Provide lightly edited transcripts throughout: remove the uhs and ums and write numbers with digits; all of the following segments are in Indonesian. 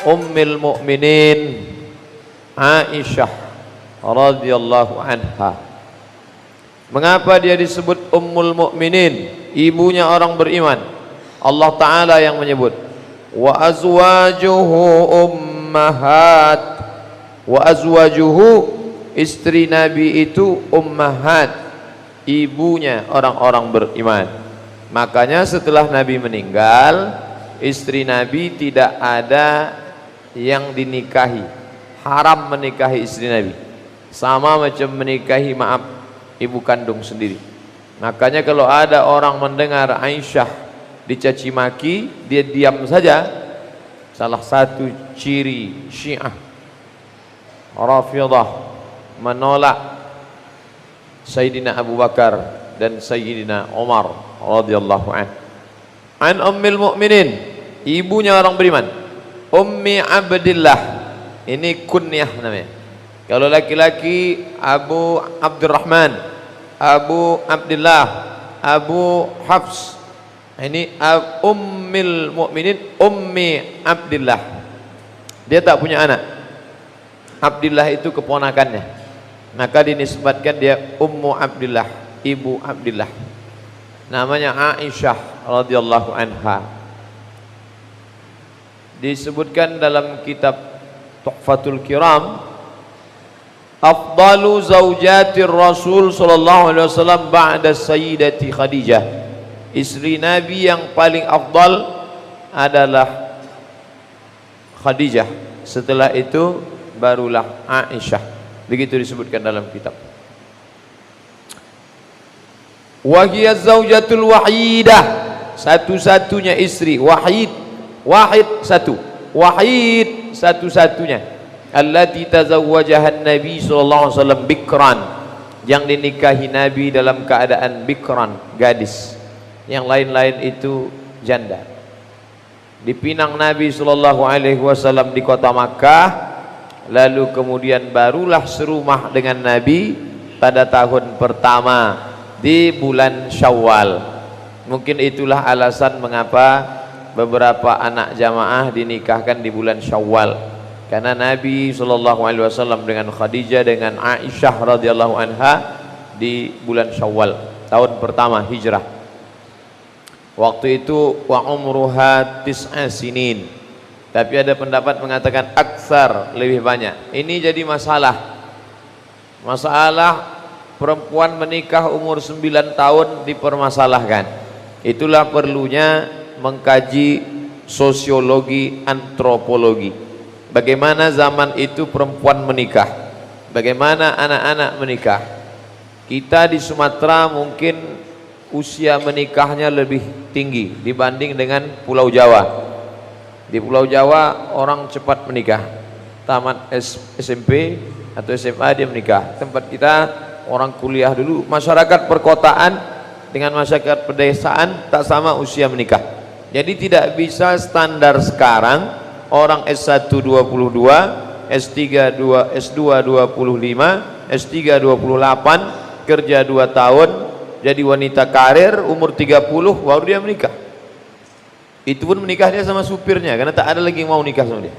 Ummul Mukminin Aisyah radhiyallahu anha. Mengapa dia disebut Ummul Mukminin, ibunya orang beriman? Allah Ta'ala yang menyebut, wa azwajuhu ummahat. Wa azwajuhu, istri Nabi itu ummahat, ibunya orang-orang beriman. Makanya setelah Nabi meninggal, istri Nabi tidak ada yang dinikahi, haram menikahi istri Nabi, sama macam menikahi ibu kandung sendiri. Makanya kalau ada orang mendengar Aisyah dicaci maki, dia diam saja. Salah satu ciri Syiah Rafidhah menolak Sayyidina Abu Bakar dan Sayyidina Umar radhiyallahu anhu. An Ummul Mukminin, ibunya orang beriman, Ummi Abdillah, ini kunyah namanya. Kalau laki-laki Abu Abdurrahman, Abu Abdillah, Abu Hafs. Ini Ummul Mukminin Ummi Abdillah. Dia tak punya anak. Abdillah itu keponakannya, maka dinisbatkan dia Ummu Abdillah, ibu Abdillah. Namanya Aisyah radhiyallahu anha. Disebutkan dalam kitab Tuhfatul Kiram, afdalu zaujatir Rasul sallallahu alaihi wasallam ba'da sayyidati Khadijah. Istri Nabi yang paling afdal adalah Khadijah. Setelah itu barulah Aisyah. Begitu disebutkan dalam kitab. Wa hiya zaujatul wahidah, satu-satunya istri, wahid satu, wahid satu-satunya, allati tazawwajaha Nabi sallallahu alaihi wasallam bikran, yang dinikahi Nabi dalam keadaan bikran, gadis. Yang lain-lain itu janda. Dipinang Nabi sallallahu alaihi wasallam di kota Makkah, lalu kemudian barulah serumah dengan Nabi pada tahun pertama di bulan Syawal. Mungkin itulah alasan mengapa beberapa anak jamaah dinikahkan di bulan Syawal, karena Nabi sallallahu alaihi wasallam dengan Khadijah dengan Aisyah radhiyallahu anha di bulan Syawal tahun pertama hijrah. Waktu itu wa umruha tis'a sinin. Tapi ada pendapat mengatakan aksar, lebih banyak. Ini jadi masalah. Masalah perempuan menikah umur 9 tahun dipermasalahkan. Itulah perlunya mengkaji sosiologi, antropologi. Bagaimana zaman itu perempuan menikah, bagaimana anak-anak menikah. Kita di Sumatera mungkin usia menikahnya lebih tinggi dibanding dengan Pulau Jawa. Di Pulau Jawa orang cepat menikah, tamat SMP atau SMA dia menikah. Tempat kita orang kuliah dulu. Masyarakat perkotaan dengan masyarakat pedesaan tak sama usia menikah. Jadi tidak bisa standar sekarang orang S1 22, S3 S2 25, S3 28, kerja 2 tahun, jadi wanita karir, umur 30 baru dia menikah. Itu pun menikah dia sama supirnya, karena tak ada lagi yang mau nikah sama dia.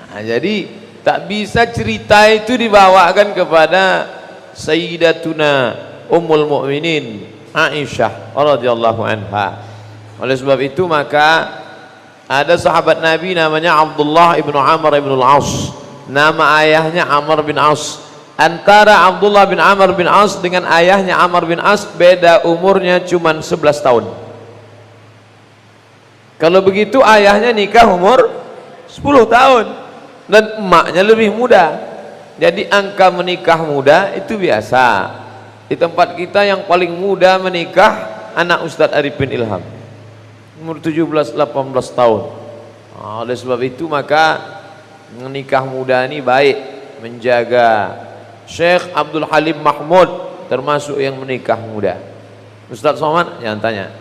Nah, jadi tak bisa cerita itu dibawakan kepada Sayyidatuna Ummul Mukminin Aisyah radhiyallahu anha. Oleh sebab itu maka ada sahabat Nabi namanya Abdullah ibnu Amr ibn al-As. Nama ayahnya Amr bin As. Antara Abdullah bin Amr bin As dengan ayahnya Amr bin As beda umurnya cuma 11 tahun. Kalau begitu ayahnya nikah umur 10 tahun dan emaknya lebih muda. Jadi angka menikah muda itu biasa. Di tempat kita yang paling muda menikah anak Ustadz Arifin Ilham, umur 17-18 tahun. Nah, oleh sebab itu maka menikah muda ini baik, menjaga. Syekh Abdul Halim Mahmud termasuk yang menikah muda. Ustadz Somad jangan tanya,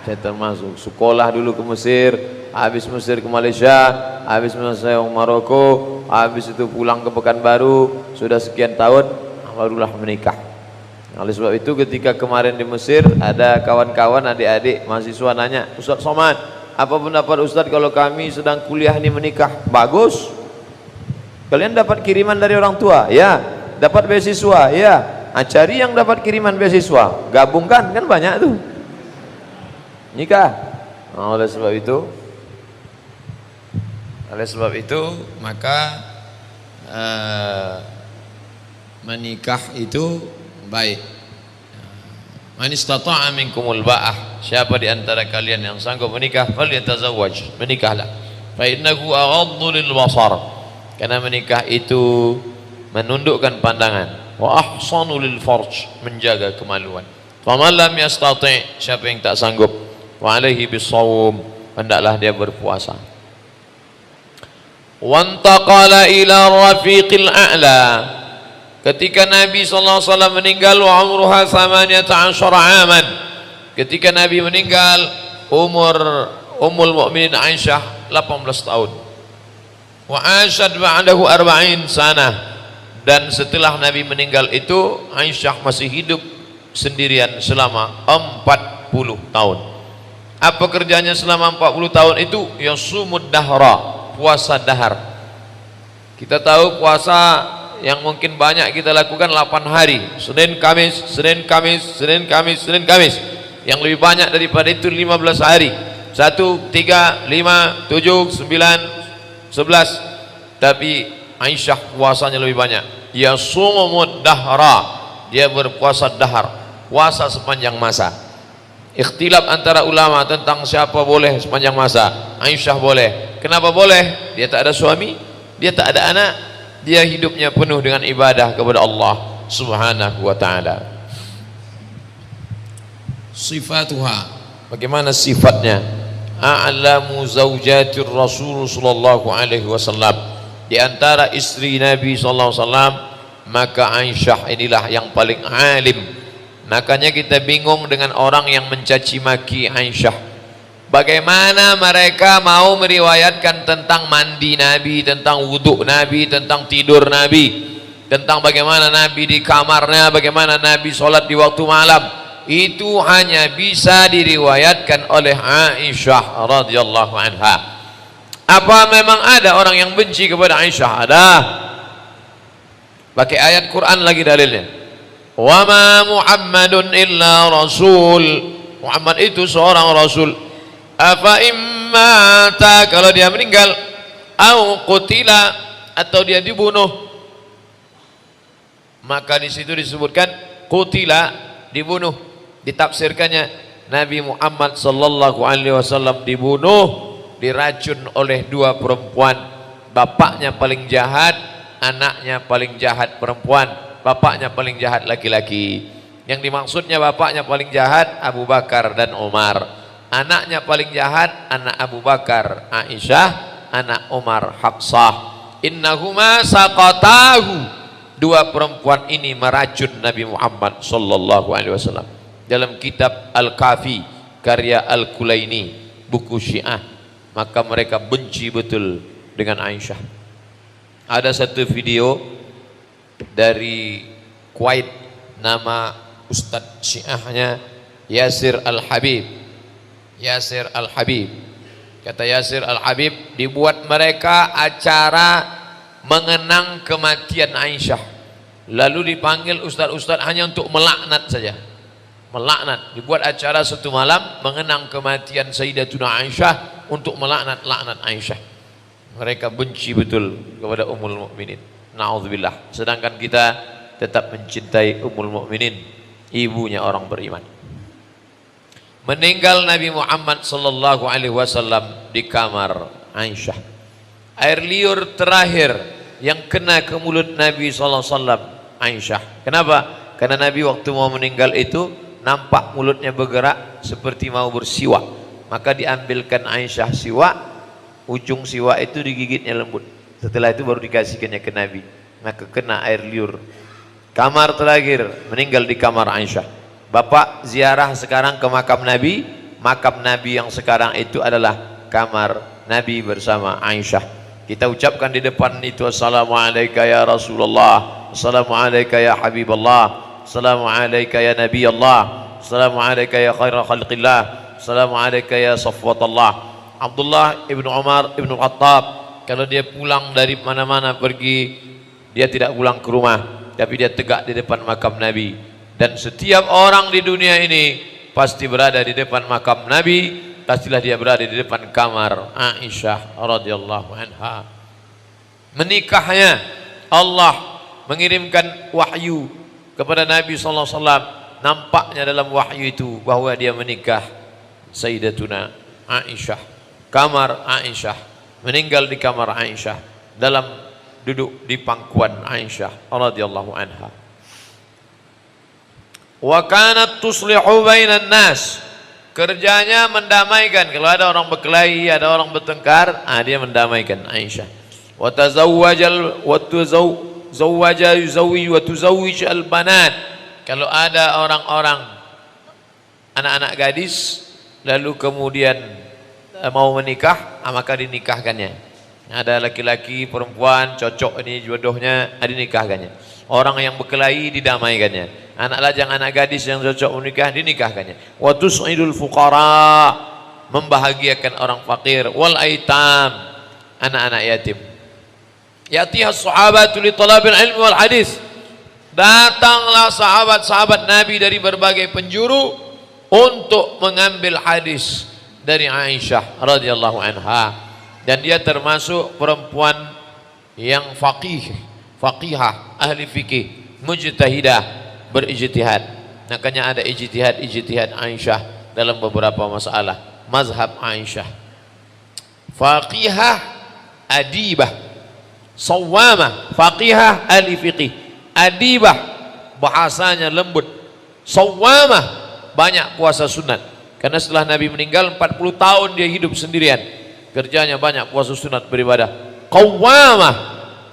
saya termasuk. Sekolah dulu ke Mesir, habis Mesir ke Malaysia, habis Malaysia ke Maroko, habis itu pulang ke Pekanbaru, sudah sekian tahun barulah menikah. Oleh sebab itu ketika kemarin di Mesir ada kawan-kawan adik-adik mahasiswa nanya, Ustaz Somad, apa pendapat Ustaz kalau kami sedang kuliah ini menikah? Bagus. Kalian dapat kiriman dari orang tua? Ya. Dapat beasiswa? Ya. Nah, cari yang dapat kiriman beasiswa, gabungkan, kan banyak tuh. Nikah. Nah, oleh sebab itu maka menikah itu baik. Man istata'a minkumul ba'ah, siapa di antara kalian yang sanggup menikah, falyatazawwaj, menikahlah. Fa innahu aghaddu lil basar, karena menikah itu menundukkan pandangan, wa ahsanu lil farj, menjaga kemaluan. Faman lam yastati', siapa yang tak sanggup, wa alaihi bisawm, hendaklah dia berpuasa. Wantaqala ila rafiqil a'la, ketika Nabi SAW meninggal, wa umruha 18 aman, ketika Nabi meninggal umur Ummul Mukminin Aisyah 18 tahun. Wa asyad ba'dahu 40 sanah, dan setelah Nabi meninggal itu Aisyah masih hidup sendirian selama 40 tahun. Apa kerjanya selama 40 tahun itu? Yasumud dahra, puasa dahar. Kita tahu puasa yang mungkin banyak kita lakukan 8 hari, Senin Kamis, Senin Kamis, Senin Kamis, Senin Kamis. Yang lebih banyak daripada itu 15 hari, 1, 3, 5, 7, 9, 11. Tapi Aisyah puasanya lebih banyak. Yasumud dahra, dia berpuasa dahar, puasa sepanjang masa. Ikhtilaf antara ulama tentang siapa boleh sepanjang masa. Aisyah boleh. Kenapa boleh? Dia tak ada suami, dia tak ada anak, dia hidupnya penuh dengan ibadah kepada Allah Subhanahu wa ta'ala. Sifatuha, bagaimana sifatnya? A'lamu zawjatir Rasul sallallahu alaihi wasallam, di antara istri Nabi sallallahu alaihi wasallam, maka Aisyah inilah yang paling alim. Makanya kita bingung dengan orang yang mencaci maki Aisyah. Bagaimana mereka mau meriwayatkan tentang mandi Nabi, tentang wudhu Nabi, tentang tidur Nabi, tentang bagaimana Nabi di kamarnya, bagaimana Nabi sholat di waktu malam. Itu hanya bisa diriwayatkan oleh Aisyah radhiyallahu anha. Apa memang ada orang yang benci kepada Aisyah? Ada. Pakai ayat Quran lagi dalilnya. Wa ma Muhammadun illa rasul, Muhammad itu seorang rasul. Afa immata, kalau dia meninggal, au qutila, atau dia dibunuh, maka di situ disebutkan qutila, dibunuh. Ditafsirkannya Nabi Muhammad sallallahu alaihi wasallam dibunuh, diracun oleh 2 perempuan. Bapaknya paling jahat, anaknya paling jahat perempuan. Bapaknya paling jahat laki-laki. Yang dimaksudnya bapaknya paling jahat Abu Bakar dan Umar. Anaknya paling jahat anak Abu Bakar Aisyah, anak Umar Hafsah. Innahuma saqatahu, 2 perempuan ini meracun Nabi Muhammad sallallahu alaihi wasallam. Dalam kitab Al-Kafi karya Al-Kulaini, buku Syiah, maka mereka benci betul dengan Aisyah. Ada satu video dari Kuwait, nama Ustadz Syiahnya Yasir Al-Habib. Yasir Al-Habib, kata Yasir Al-Habib, dibuat mereka acara mengenang kematian Aisyah, lalu dipanggil ustaz-ustaz hanya untuk melaknat saja. Melaknat, dibuat acara satu malam mengenang kematian Sayyidatuna Aisyah untuk melaknat Aisyah. Mereka benci betul kepada Ummul Mukminin, na'udzubillah. Sedangkan kita tetap mencintai Ummul Mukminin, ibunya orang beriman. Meninggal Nabi Muhammad sallallahu alaihi wasallam di kamar Aisyah. Air liur terakhir yang kena ke mulut Nabi sallallahu alaihi wasallam Aisyah. Kenapa? Karena Nabi waktu mau meninggal itu nampak mulutnya bergerak seperti mau bersiwak. Maka diambilkan Aisyah siwak, ujung siwak itu digigitnya lembut. Setelah itu baru dikasihkannya ke Nabi. Maka kena air liur. Kamar terakhir, meninggal di kamar Aisyah. Bapak ziarah sekarang ke makam Nabi yang sekarang itu adalah kamar Nabi bersama Aisyah. Kita ucapkan di depan itu, Assalamualaikum ya Rasulullah, Assalamualaikum ya Habiballah, Assalamu alayka ya Nabi Allah, Assalamu alayka ya khaira khalqillah, Assalamu alayka ya safwatallah. Abdullah ibnu Umar ibnu Khattab, kalau dia pulang dari mana-mana pergi, dia tidak pulang ke rumah, tapi dia tegak di depan makam Nabi. Dan setiap orang di dunia ini pasti berada di depan makam Nabi, pastilah dia berada di depan kamar Aisyah radhiyallahu anha. Menikahnya, Allah mengirimkan wahyu kepada Nabi sallallahu alaihi wasallam. Nampaknya dalam wahyu itu bahwa dia menikah Sayyidatuna Aisyah, kamar Aisyah, meninggal di kamar Aisyah, dalam duduk di pangkuan Aisyah radhiyallahu anha. Wa kanat tuslihu bainan nas, kerjanya mendamaikan. Kalau ada orang berkelahi, ada orang bertengkar, dia mendamaikan Aisyah. Wa tuzawwaja yuzawwij wa tuzawwij al-banat. Kalau ada orang-orang anak-anak gadis lalu kemudian mau menikah, maka dinikahkannya. Ada laki-laki perempuan cocok ini jodohnya, dinikahkannya. Orang yang berkelahi didamaikannya. Anak lajang anak gadis yang cocok menikah dinikahkannya. Wa tus'idul fuqara, membahagiakan orang fakir. Wal aitam, anak-anak yatim. Yatiha sahabatu li talabil ilmi wal hadis, datanglah sahabat-sahabat Nabi dari berbagai penjuru untuk mengambil hadis dari Aisyah radhiyallahu anha. Dan dia termasuk perempuan yang faqihah, ahli fikih, mujtahidah, berijtihad. Makanya ada ijtihad Aisyah dalam beberapa masalah mazhab Aisyah. Faqihah, adibah, sawamah. Faqihah, ahli fikih. Adibah, bahasanya lembut. Sawamah, banyak puasa sunat. Karena setelah Nabi meninggal 40 tahun dia hidup sendirian, kerjanya banyak puasa sunat, beribadah. Qawwamah,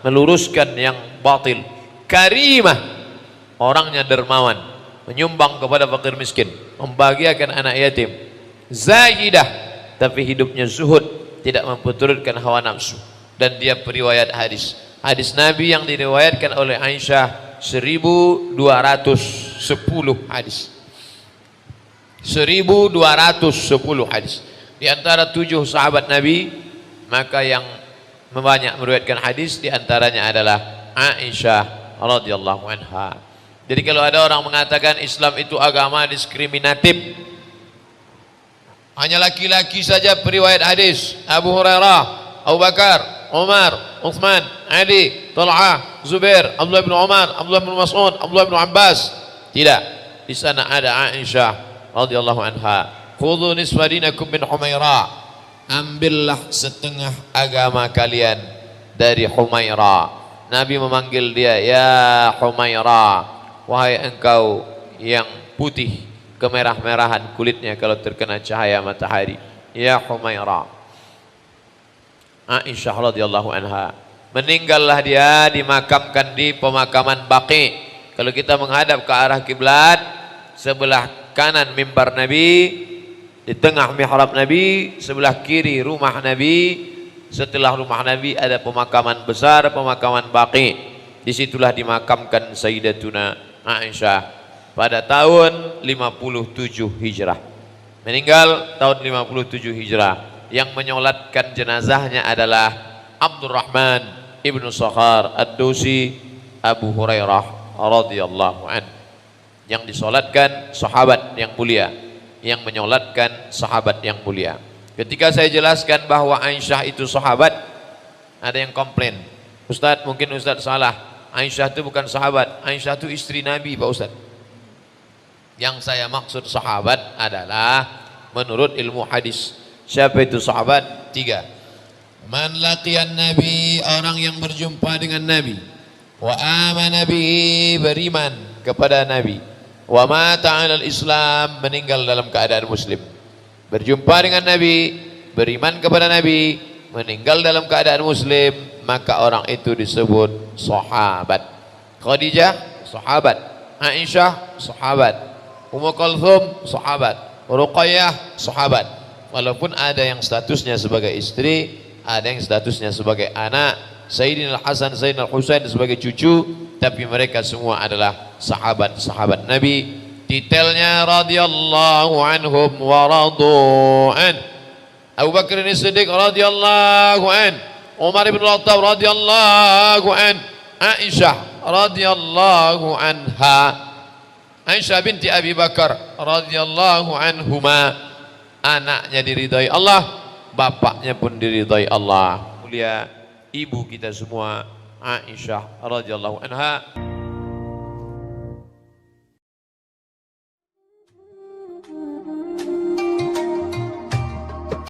meluruskan yang batil. Karimah, orangnya dermawan, menyumbang kepada fakir miskin, membahagiakan anak yatim. Zahidah, tapi hidupnya zuhud, tidak memperturutkan hawa nafsu. Dan dia periwayat hadis. Hadis Nabi yang diriwayatkan oleh Aisyah 1210 hadis. 1210 hadis. Di antara 7 sahabat Nabi, maka yang banyak meriwayatkan hadis di antaranya adalah Aisyah radhiyallahu anha. Jadi kalau ada orang mengatakan Islam itu agama diskriminatif, hanya laki-laki saja periwayat hadis, Abu Hurairah, Abu Bakar, Umar, Uthman, Ali, Talha, Zubair, Abdullah bin Umar, Abdullah bin Mas'ud, Abdullah bin Abbas. Tidak. Di sana ada Aisyah radhiyallahu anha. Khudhu nisfa dinakum min Humaira. Ambillah setengah agama kalian dari Humaira. Nabi memanggil dia, ya Humaira, wahai engkau yang putih kemerah-merahan kulitnya kalau terkena cahaya matahari. Ya Humaira. Aisyah radhiyallahu anha, meninggallah dia, dimakamkan di pemakaman Baqi. Kalau kita menghadap ke arah kiblat, sebelah kanan mimbar Nabi, di tengah mihrab Nabi, sebelah kiri rumah Nabi. Setelah rumah Nabi ada pemakaman besar, pemakaman Baqi. Disitulah dimakamkan Sayyidatuna Aisyah pada tahun 57 Hijrah. Meninggal tahun 57 Hijrah. Yang menyolatkan jenazahnya adalah Abdurrahman ibnu Sakhar Ad-Dusi Abu Hurairah radhiyallahu an. Yang disolatkan sahabat yang mulia, yang menyolatkan sahabat yang mulia. Ketika saya jelaskan bahwa Aisyah itu sahabat, ada yang komplain, Ustadz, mungkin Ustadz salah, Aisyah itu bukan sahabat, Aisyah itu istri Nabi Pak Ustadz. Yang saya maksud sahabat adalah menurut ilmu hadis. Siapa itu sahabat? 3. Man laqiyan Nabi, orang yang berjumpa dengan Nabi. Wa amana bihi, beriman kepada Nabi. Wa mata 'alal Islam, meninggal dalam keadaan muslim. Berjumpa dengan Nabi, beriman kepada Nabi, meninggal dalam keadaan muslim, maka orang itu disebut sahabat. Khadijah sahabat, Aisyah sahabat, Ummu Kulthum sahabat, Ruqayyah sahabat. Walaupun ada yang statusnya sebagai istri, ada yang statusnya sebagai anak, Sayyidina Hasan, Sayyidina Husain sebagai cucu, tapi mereka semua adalah sahabat-sahabat Nabi. Detailnya radhiyallahu anhum wa radu'an. Abu Bakar As-Siddiq radhiyallahu an, Umar bin Khattab radhiyallahu an, Aisyah radhiyallahu anha, Aisyah binti Abi Bakar radhiyallahu anhuma. Anaknya diridhai Allah, bapaknya pun diridhai Allah. Mulia ibu kita semua Aisyah radhiyallahu anha.